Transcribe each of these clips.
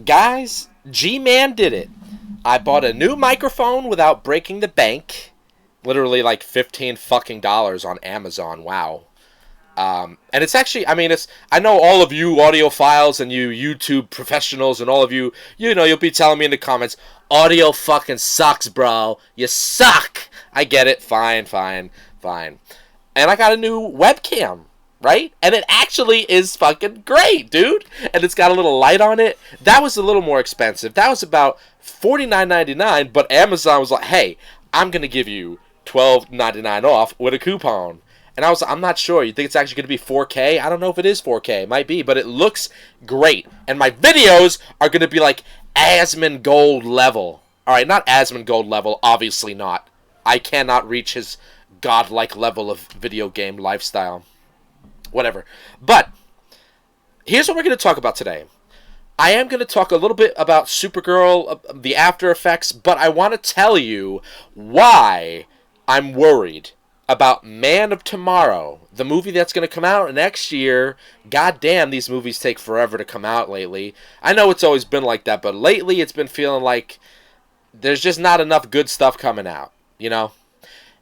Guys, G-Man did it. I bought a new microphone without breaking the bank. Literally like 15 fucking dollars on Amazon. Wow. And it's actually, I mean, I know all of you audiophiles and you YouTube professionals and all of you, you'll be telling me in the comments, audio fucking sucks, bro. You suck. I get it. Fine, fine, fine. And I got a new webcam, right? And it actually is fucking great, dude. And it's got a little light on it. That was a little more expensive. That was about $49.99, but Amazon was like, hey, I'm going to give you $12.99 off with a coupon. And I'm not sure. You think it's actually going to be 4K? I don't know if it is 4K. It might be, but it looks great. And my videos are going to be like Asmongold level. Alright, not Asmongold level. Obviously not. I cannot reach his godlike level of video game lifestyle. Whatever. But, here's what we're going to talk about today. I am going to talk a little bit about Supergirl, the after effects, but I want to tell you why I'm worried about Man of Tomorrow, the movie that's going to come out next year. God damn, these movies take forever to come out lately. I know it's always been like that, but lately it's been feeling like there's just not enough good stuff coming out, you know?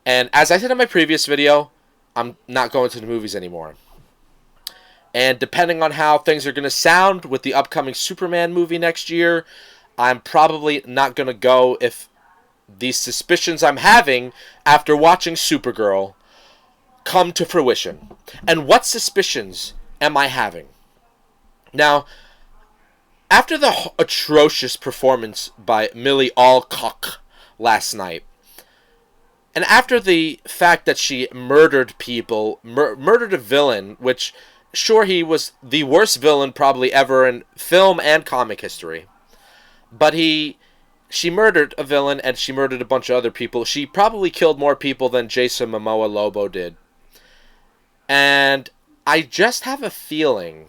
And as I said in my previous video, I'm not going to the movies anymore. And depending on how things are going to sound with the upcoming Superman movie next year, I'm probably not going to go if these suspicions I'm having after watching Supergirl come to fruition. And what suspicions am I having? Now, after the atrocious performance by Millie Alcock last night, and after the fact that she murdered people, murdered a villain, which, sure, he was the worst villain probably ever in film and comic history, but she murdered a villain, and she murdered a bunch of other people. She probably killed more people than Jason Momoa Lobo did. And I just have a feeling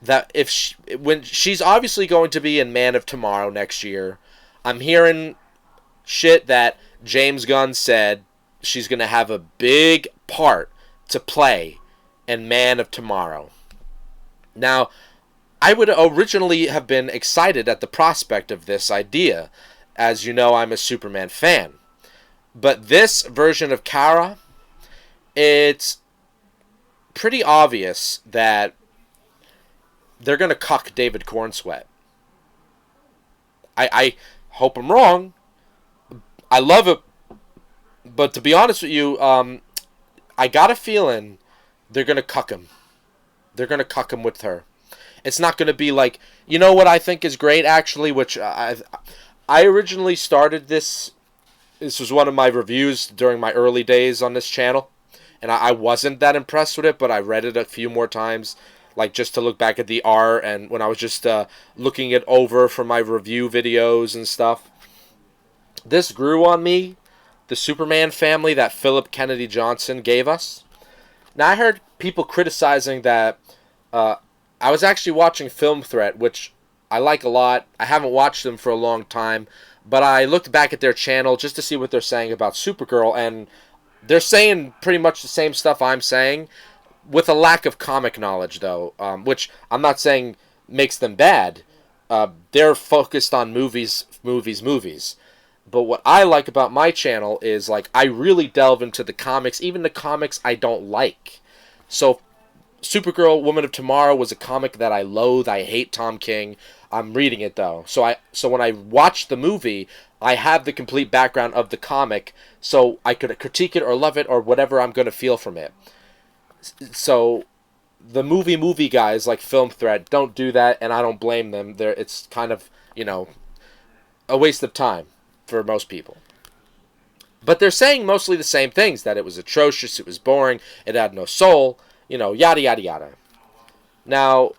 that when she's obviously going to be in Man of Tomorrow next year, I'm hearing shit that James Gunn said she's going to have a big part to play in Man of Tomorrow. Now, I would originally have been excited at the prospect of this idea. As you know, I'm a Superman fan. But this version of Kara, it's pretty obvious that they're going to cuck David Corenswet. I hope I'm wrong. I love it. But to be honest with you, I got a feeling they're going to cuck him. They're going to cuck him with her. It's not going to be like, you know what I think is great, actually, which I originally started this. This was one of my reviews during my early days on this channel. And I wasn't that impressed with it, but I read it a few more times, like just to look back at the art and when I was just looking it over for my review videos and stuff. This grew on me, the Superman family that Philip Kennedy Johnson gave us. Now, I heard people criticizing that I was actually watching Film Threat, which I like a lot. I haven't watched them for a long time, but I looked back at their channel just to see what they're saying about Supergirl, and they're saying pretty much the same stuff I'm saying, with a lack of comic knowledge, though, which I'm not saying makes them bad. They're focused on movies. But what I like about my channel is, like, I really delve into the comics, even the comics I don't like. So, Supergirl, Woman of Tomorrow was a comic that I loathe. I hate Tom King. I'm reading it, though. So when I watch the movie, I have the complete background of the comic, so I could critique it or love it or whatever I'm going to feel from it. So the movie guys like Film Thread don't do that, and I don't blame them. It's kind of, a waste of time for most people. But they're saying mostly the same things, that it was atrocious, it was boring, it had no soul, yada, yada, yada. Now,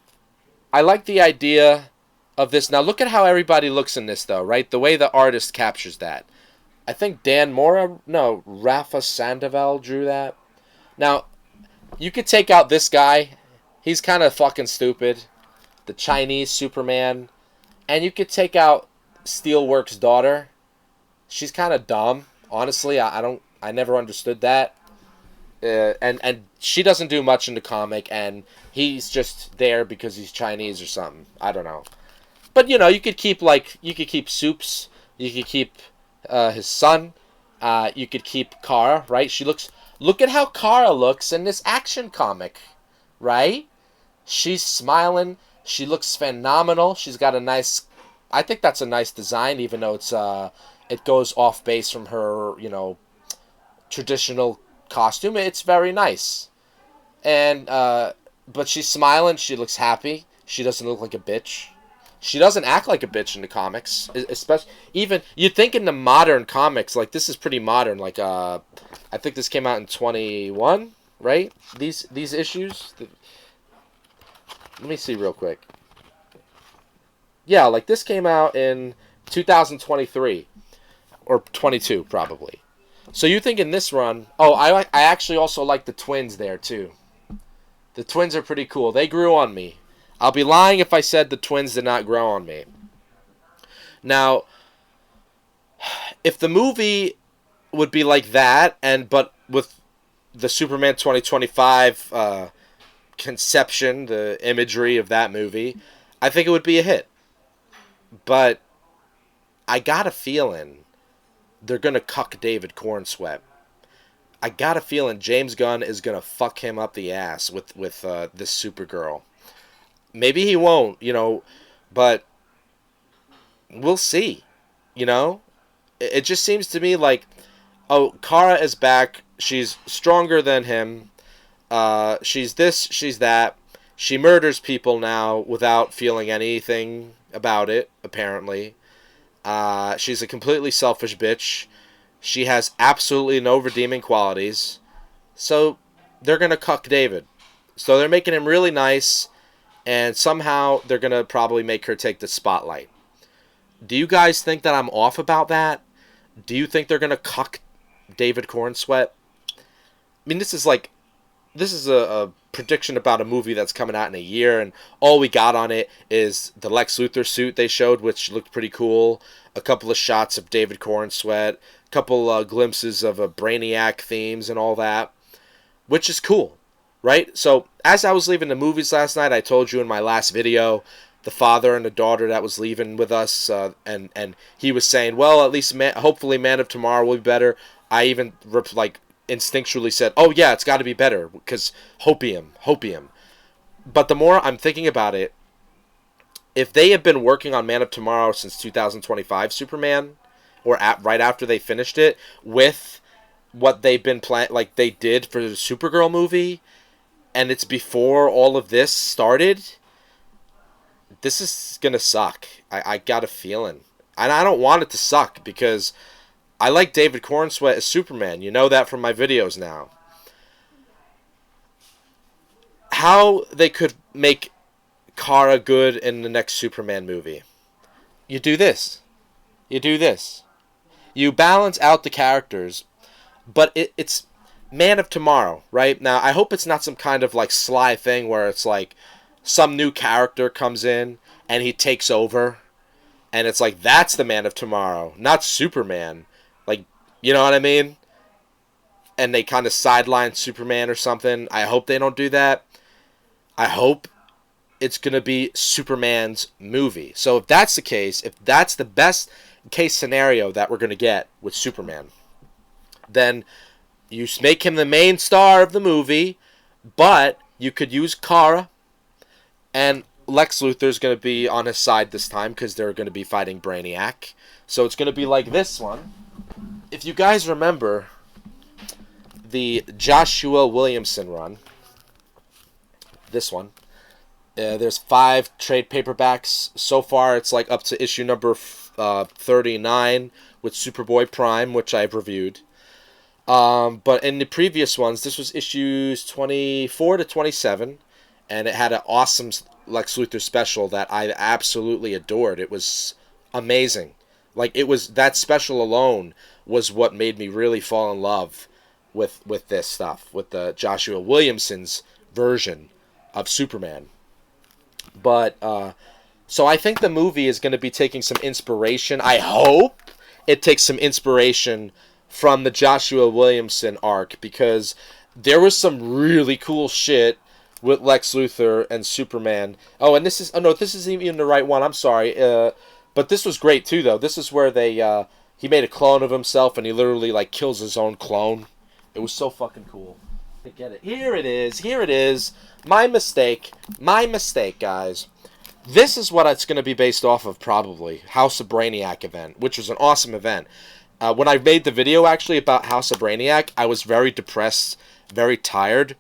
I like the idea of this. Now, look at how everybody looks in this, though, right? The way the artist captures that. I think Rafa Sandoval drew that. Now, you could take out this guy. He's kind of fucking stupid. The Chinese Superman. And you could take out Steelwork's daughter. She's kind of dumb. Honestly, I never understood that. And she doesn't do much in the comic, and he's just there because he's Chinese or something. I don't know. But you could keep Soups. You could keep his son. You could keep Kara, right? Look at how Kara looks in this action comic, right? She's smiling. She looks phenomenal. She's got a nice. I think that's a nice design, even though it goes off base from her, traditional costume. It's very nice, and but she's smiling. She looks happy. She doesn't look like a bitch. She doesn't act like a bitch in the comics, especially even you'd think in the modern comics, like this is pretty modern. Like I think this came out in 21, right? These issues. Let me see real quick. Yeah, like this came out in 2023 or 22 probably. So you think in this run? Oh, I actually also like the twins there too. The twins are pretty cool. They grew on me. I'll be lying if I said the twins did not grow on me. Now, if the movie would be like that, but with the Superman 2025 conception, the imagery of that movie, I think it would be a hit. But I got a feeling they're going to cuck David Corenswet. I got a feeling James Gunn is going to fuck him up the ass with this Supergirl. Maybe he won't, but we'll see, It just seems to me like, oh, Kara is back. She's stronger than him. She's this, she's that. She murders people now without feeling anything about it, apparently. She's a completely selfish bitch. She has absolutely no redeeming qualities. So they're going to cuck David. So they're making him really nice. And somehow they're going to probably make her take the spotlight. Do you guys think that I'm off about that? Do you think they're going to cuck David Corenswet? I mean, this is a prediction about a movie that's coming out in a year, and all we got on it is the Lex Luthor suit they showed, which looked pretty cool. A couple of shots of David Corenswet. A couple glimpses of Brainiac themes and all that, which is cool. Right? So, as I was leaving the movies last night, I told you in my last video, the father and the daughter that was leaving with us, and he was saying, well, at least, hopefully Man of Tomorrow will be better. I even, instinctually said, oh, yeah, it's got to be better, because hopium. But the more I'm thinking about it, if they have been working on Man of Tomorrow since 2025 Superman, or right after they finished it, with what they've been like they did for the Supergirl movie, and it's before all of this started, this is going to suck. I got a feeling. And I don't want it to suck because I like David Corenswet as Superman. You know that from my videos now. How they could make Kara good in the next Superman movie. You do this. You balance out the characters, but it's Man of Tomorrow, right? Now, I hope it's not some kind of sly thing where it's some new character comes in and he takes over and it's that's the Man of Tomorrow, not Superman. You know what I mean? And they kind of sideline Superman or something. I hope they don't do that. I hope it's going to be Superman's movie. So if that's the case, if that's the best case scenario that we're going to get with Superman, then you make him the main star of the movie, but you could use Kara, and Lex Luthor's going to be on his side this time because they're going to be fighting Brainiac. So it's going to be like this one. If you guys remember the Joshua Williamson run, this one, there's 5 trade paperbacks. So far, it's up to issue number 39 with Superboy Prime, which I've reviewed. But in the previous ones, this was issues 24 to 27, and it had an awesome Lex Luthor special that I absolutely adored. It was amazing. That special alone was what made me really fall in love with this stuff, with the Joshua Williamson's version of Superman. But, so I think the movie is going to be taking some inspiration. I hope it takes some inspiration from the Joshua Williamson arc, because there was some really cool shit with Lex Luthor and Superman. Oh, and this is no, this isn't even the right one. I'm sorry. But this was great too, though. This is where he made a clone of himself, and he literally like kills his own clone. It was so fucking cool. I get it. Here it is. Here it is. My mistake. My mistake, guys. This is what it's going to be based off of, probably. House of Brainiac event, which was an awesome event. When I made the video, actually, about House of Brainiac, I was very depressed, very tired,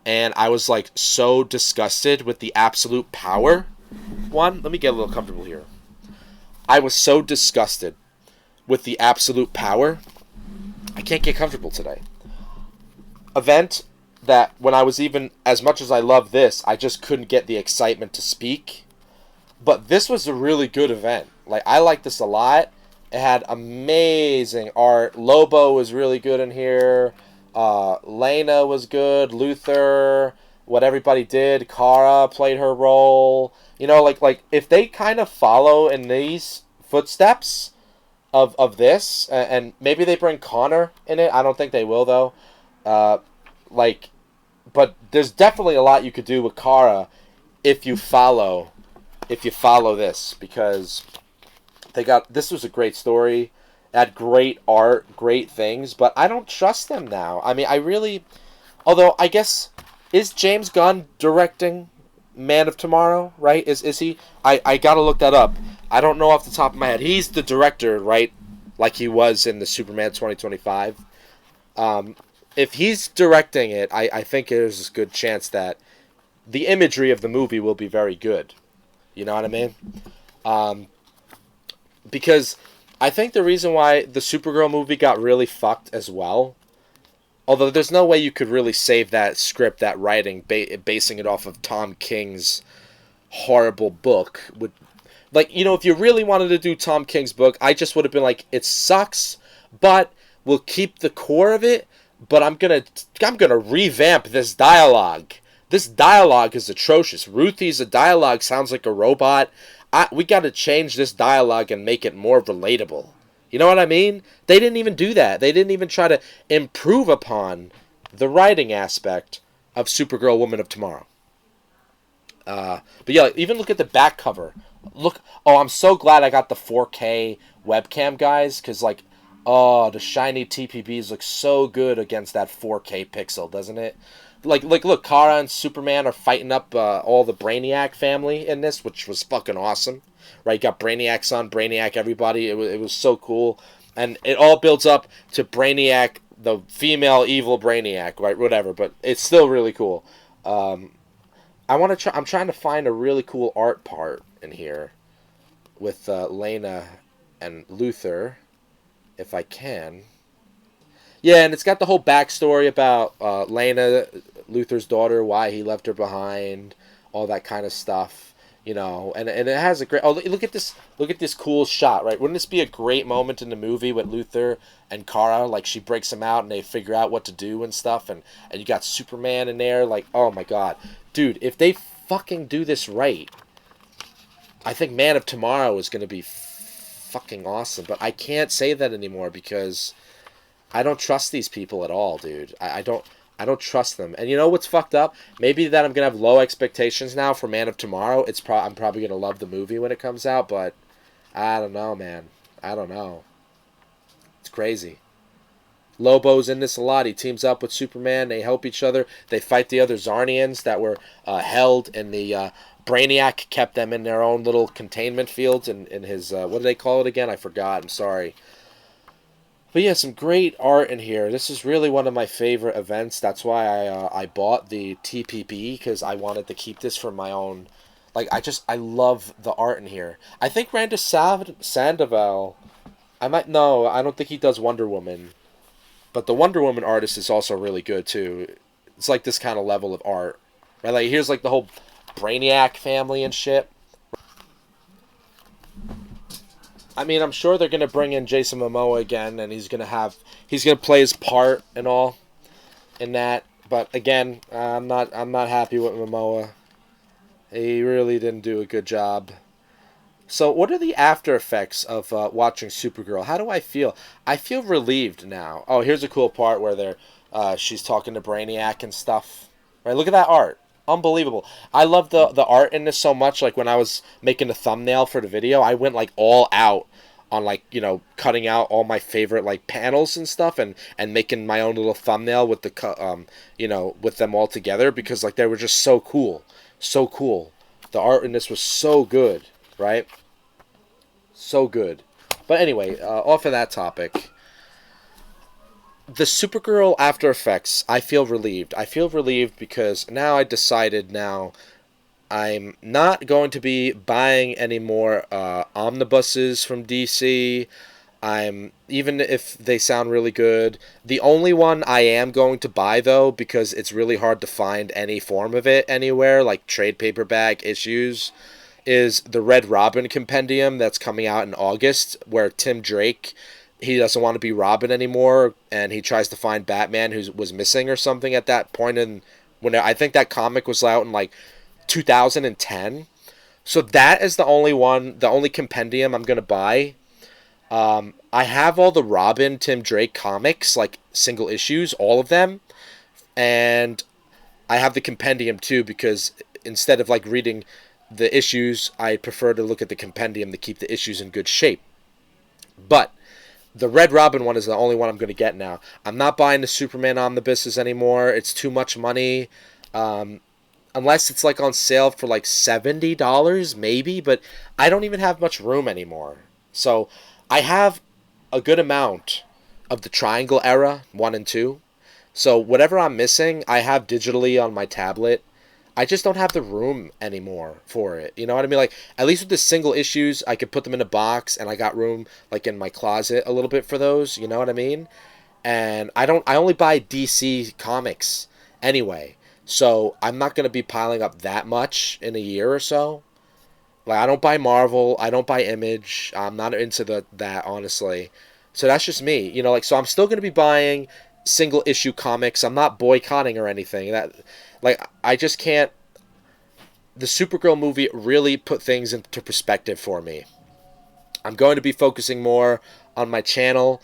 and I was, like, so disgusted with the absolute power one. Let me get a little comfortable here. I was so disgusted with the absolute power. I can't get comfortable today. Event that when I was even, as much as I love this, I just couldn't get the excitement to speak. But this was a really good event. Like, I like this a lot. It had amazing art. Lobo was really good in here. Lena was good. Luther, what everybody did. Kara played her role. You know, like if they kind of follow in these footsteps of this, and maybe they bring Connor in it. I don't think they will, though. But there's definitely a lot you could do with Kara if you follow this, because this was a great story. It had great art, great things, but I don't trust them now. I mean, although I guess, is James Gunn directing Man of Tomorrow, right? Is he? I gotta look that up. I don't know off the top of my head. He's the director, right? Like he was in the Superman 2025. If he's directing it, I think there's a good chance that the imagery of the movie will be very good. You know what I mean? Because I think the reason why the Supergirl movie got really fucked as well, although there's no way you could really save that script, that writing, basing it off of Tom King's horrible book. Like, you know, if you really wanted to do Tom King's book, I just would have been like, it sucks, but we'll keep the core of it, but I'm gonna revamp this dialogue. This dialogue is atrocious. Ruthie's dialogue sounds like a robot. We got to change this dialogue and make it more relatable. You know what I mean? They didn't even do that. They didn't even try to improve upon the writing aspect of Supergirl Woman of Tomorrow. But yeah, even look at the back cover. Look, I'm so glad I got the 4K webcam, guys, because like, the shiny TPBs look so good against that 4K pixel, doesn't it? Like, look, Kara and Superman are fighting up all the Brainiac family in this, which was fucking awesome, right? You got Brainiac son, Brainiac everybody. It was so cool, and it all builds up to Brainiac, the female evil Brainiac, right? Whatever, but it's still really cool. I'm trying to find a really cool art part in here with Lena and Luther, if I can. Yeah, and it's got the whole backstory about Lena, Luther's daughter, why he left her behind, all that kind of stuff, you know. And it has a great. Oh, look at this cool shot, right? Wouldn't this be a great moment in the movie with Luther and Kara? Like, she breaks him out and they figure out what to do and stuff, and you got Superman in there. Like, oh my god, dude! If they fucking do this right, I think Man of Tomorrow is gonna be fucking awesome. But I can't say that anymore because I don't trust these people at all, dude. I don't trust them. And you know what's fucked up? Maybe that I'm gonna have low expectations now for Man of Tomorrow. I'm probably gonna love the movie when it comes out, but I don't know, man. I don't know. It's crazy. Lobo's in this a lot. He teams up with Superman. They help each other. They fight the other Zarnians that were held in the Brainiac kept them in their own little containment fields in his what do they call it again? I forgot. I'm sorry. But yeah, some great art in here. This is really one of my favorite events. That's why I bought the TPB, because I wanted to keep this for my own. Like, I love the art in here. I think Randy Sandoval, I don't think he does Wonder Woman. But the Wonder Woman artist is also really good too. It's like this kind of level of art. Right? Like, here's like the whole Brainiac family and shit. I mean, I'm sure they're gonna bring in Jason Momoa again, and he's gonna play his part and all in that. But again, I'm not happy with Momoa. He really didn't do a good job. So, what are the after effects of watching Supergirl? How do I feel? I feel relieved now. Oh, here's a cool part where she's talking to Brainiac and stuff. Right, look at that art. unbelievable. I love the art in this so much. Like when I was making a thumbnail for the video, I went like all out on like cutting out all my favorite like panels and stuff, and making my own little thumbnail with with them all together, because like they were just so cool, so cool. The art in this was so good, right? So good. But anyway, off of that topic, the Supergirl After Effects, I feel relieved. I feel relieved because now I decided I'm not going to be buying any more omnibuses from DC. Even if they sound really good. The only one I am going to buy, though, because it's really hard to find any form of it anywhere, like trade paperback issues, is the Red Robin compendium that's coming out in August, where Tim Drake, he doesn't want to be Robin anymore, and he tries to find Batman who was missing or something at that point in when I think that comic was out in like 2010. So that is the only compendium I'm gonna buy. I have all the Robin Tim Drake comics, like single issues, all of them, and I have the compendium too, because instead of like reading the issues, I prefer to look at the compendium to keep the issues in good shape. But the Red Robin one is the only one I'm going to get now. I'm not buying the Superman omnibuses anymore. It's too much money. Unless it's like on sale for like $70 maybe, but I don't even have much room anymore. So I have a good amount of the Triangle era 1 and 2. So whatever I'm missing, I have digitally on my tablet. I just don't have the room anymore for it. You know what I mean? Like, at least with the single issues, I could put them in a box, and I got room like in my closet a little bit for those. You know what I mean? And I only buy DC comics anyway. So I'm not gonna be piling up that much in a year or so. Like, I don't buy Marvel, I don't buy Image. I'm not into that honestly. So that's just me. So I'm still gonna be buying single issue comics. I'm not boycotting or anything. I just can't. The Supergirl movie really put things into perspective for me. I'm going to be focusing more on my channel,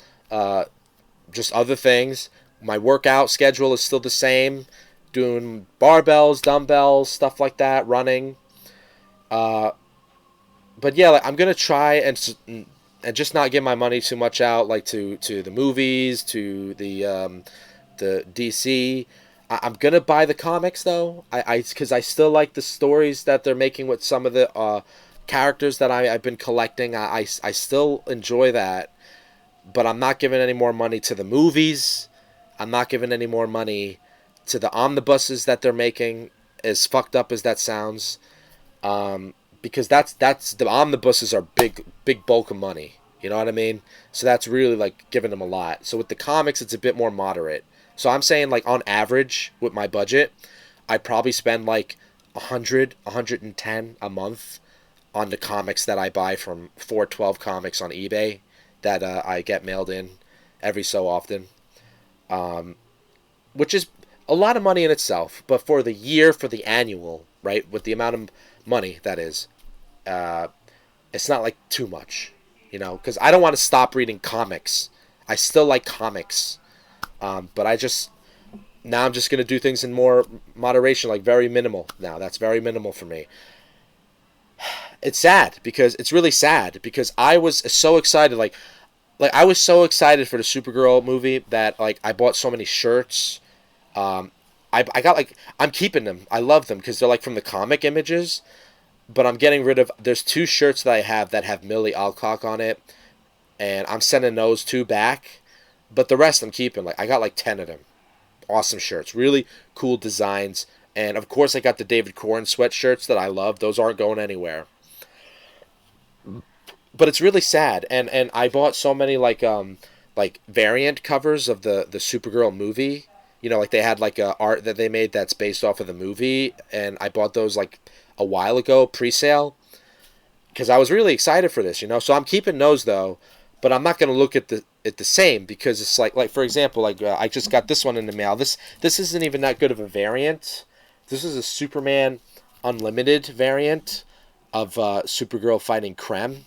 just other things. My workout schedule is still the same, doing barbells, dumbbells, stuff like that, running. But yeah, I'm gonna try and just not give my money too much out, like to the movies, to the DC. I'm gonna buy the comics though, because I still like the stories that they're making with some of the characters that I've been collecting. I still enjoy that, but I'm not giving any more money to the movies. I'm not giving any more money to the omnibuses that they're making, as fucked up as that sounds. Because that's the omnibuses are big bulk of money. You know what I mean? So that's really like giving them a lot. So with the comics, it's a bit more moderate. So I'm saying, like, on average with my budget, I probably spend like 110 a month on the comics that I buy from 412 Comics on eBay that I get mailed in every so often, which is a lot of money in itself. But for the year, for the annual, right, with the amount of money that is, it's not like too much, because I don't want to stop reading comics. I still like comics, but I'm just going to do things in more moderation, like very minimal now. That's very minimal for me. It's sad, because it's really sad, because I was so excited, like I was so excited for the Supergirl movie that like I bought so many shirts. I got like, I'm keeping them. I love them because they're like from the comic images, but I'm getting rid of. There's 2 shirts that I have that have Millie Alcock on it, and I'm sending those 2 back. But the rest I'm keeping. Like, I got like 10 of them. Awesome shirts, really cool designs, and of course I got the David Corenswet shirts that I love. Those aren't going anywhere. But it's really sad, and I bought so many like variant covers of the Supergirl movie. Like they had like a art that they made that's based off of the movie, and I bought those like a while ago, pre-sale, because I was really excited for this. So I'm keeping those though, but I'm not gonna look at the same, because it's like for example, like I just got this one in the mail. This isn't even that good of a variant. This is a Superman Unlimited variant of Supergirl fighting Krem,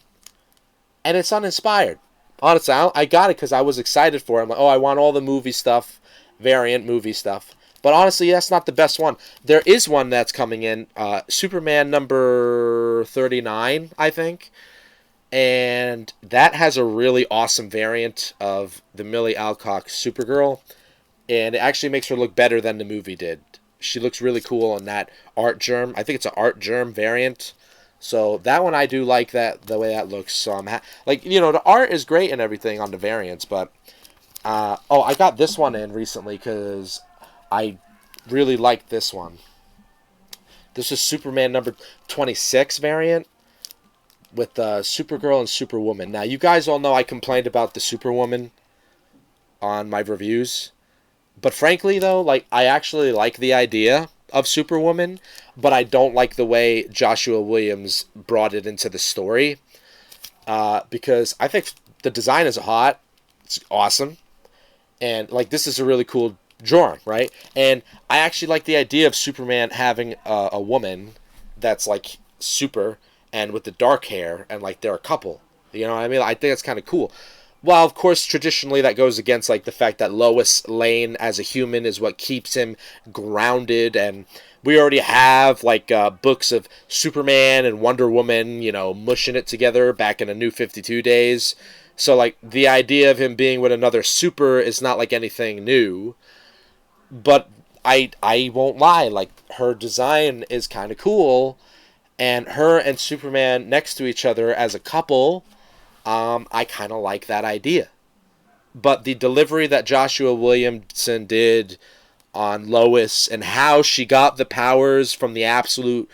and it's uninspired. Honestly, I got it because I was excited for it. I'm like, oh, I want all the movie stuff, variant movie stuff. But honestly, that's not the best one. There is one that's coming in, Superman number 39, I think. And that has a really awesome variant of the Millie Alcock Supergirl. And it actually makes her look better than the movie did. She looks really cool on that art germ. I think it's an art germ variant. So that one I do like that the way that looks. So like, you know, the art is great and everything on the variants, but oh, I got this one in recently because I really liked this one. This is Superman number 26 variant with Supergirl and Superwoman. Now, you guys all know I complained about the Superwoman on my reviews. But frankly, though, like, I actually like the idea of Superwoman, but I don't like the way Joshua Williams brought it into the story. Because I think the design is hot. It's awesome. And, like, this is a really cool drawing, right? And I actually like the idea of Superman having a woman that's, like, super and with the dark hair, and, like, they're a couple. You know what I mean? I think that's kind of cool. Well, of course, traditionally that goes against, like, the fact that Lois Lane as a human is what keeps him grounded, and we already have, like, books of Superman and Wonder Woman, you know, mushing it together back in the New 52 days. So, like, the idea of him being with another super is not, like, anything new. But I won't lie, like, her design is kind of cool, and her and Superman next to each other as a couple, I kind of like that idea. But the delivery that Joshua Williamson did on Lois and how she got the powers from the absolute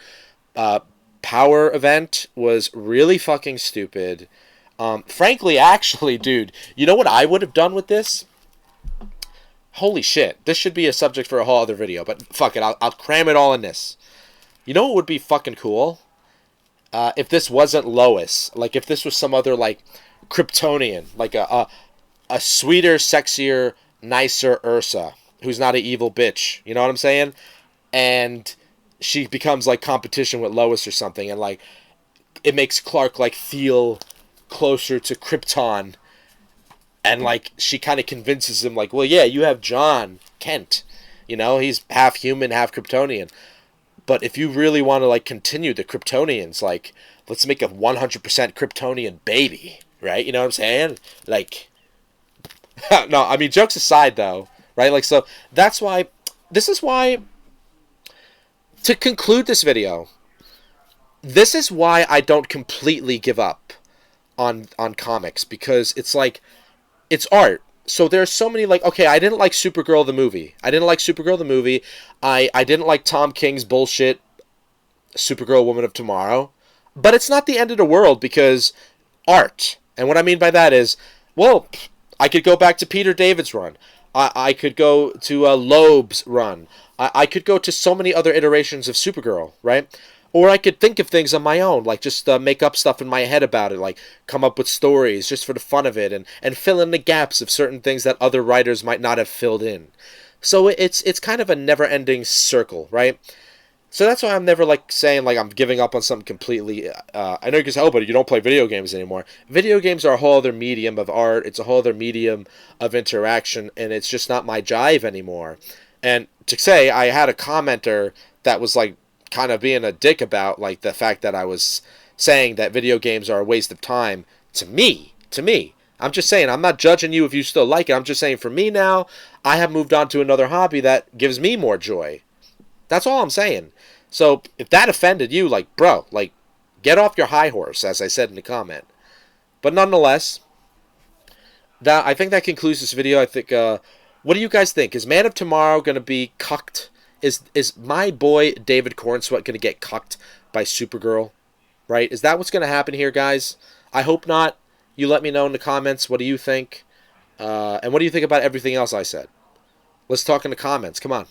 power event was really fucking stupid. Frankly, actually, dude, you know what I would have done with this? Holy shit, this should be a subject for a whole other video, but fuck it, I'll cram it all in this. You know what would be fucking cool? If this wasn't Lois, like if this was some other, like, Kryptonian, like a sweeter, sexier, nicer Ursa, who's not an evil bitch, you know what I'm saying? And she becomes, like, competition with Lois or something, and, like, it makes Clark, like, feel closer to Krypton, and, like, she kind of convinces him, like, well, yeah, you have John Kent, you know, he's half human, half Kryptonian. But if you really want to, like, continue the Kryptonians, like, let's make a 100% Kryptonian baby, right? You know what I'm saying? Like, no, I mean, jokes aside, though, right? Like, so that's why, this is why, to conclude this video, this is why I don't completely give up on comics, because it's like, it's art. So there's so many, like, okay, I didn't like Supergirl the movie. I didn't like Tom King's bullshit Supergirl Woman of Tomorrow. But it's not the end of the world, because art. And what I mean by that is, well, I could go back to Peter David's run. I could go to Loeb's run. I could go to so many other iterations of Supergirl, right? Or I could think of things on my own, like just make up stuff in my head about it, like come up with stories just for the fun of it, and fill in the gaps of certain things that other writers might not have filled in. So it's kind of a never-ending circle, right? So that's why I'm never, like, saying, like, I'm giving up on something completely. I know you can say, oh, but you don't play video games anymore. Video games are a whole other medium of art. It's a whole other medium of interaction, and it's just not my jive anymore. And to say, I had a commenter that was, like, kind of being a dick about, like, the fact that I was saying that video games are a waste of time. To me, I'm just saying, I'm not judging you if you still like it. I'm just saying, for me now, I have moved on to another hobby that gives me more joy. That's all I'm saying. So if that offended you, like, bro, like, get off your high horse, as I said in the comment. But nonetheless, I think that concludes this video. I think, what do you guys think? Is Man of Tomorrow going to be cucked? Is my boy David Corenswet going to get cucked by Supergirl? Right? Is that what's going to happen here, guys? I hope not. You let me know in the comments. What do you think? And what do you think about everything else I said? Let's talk in the comments. Come on.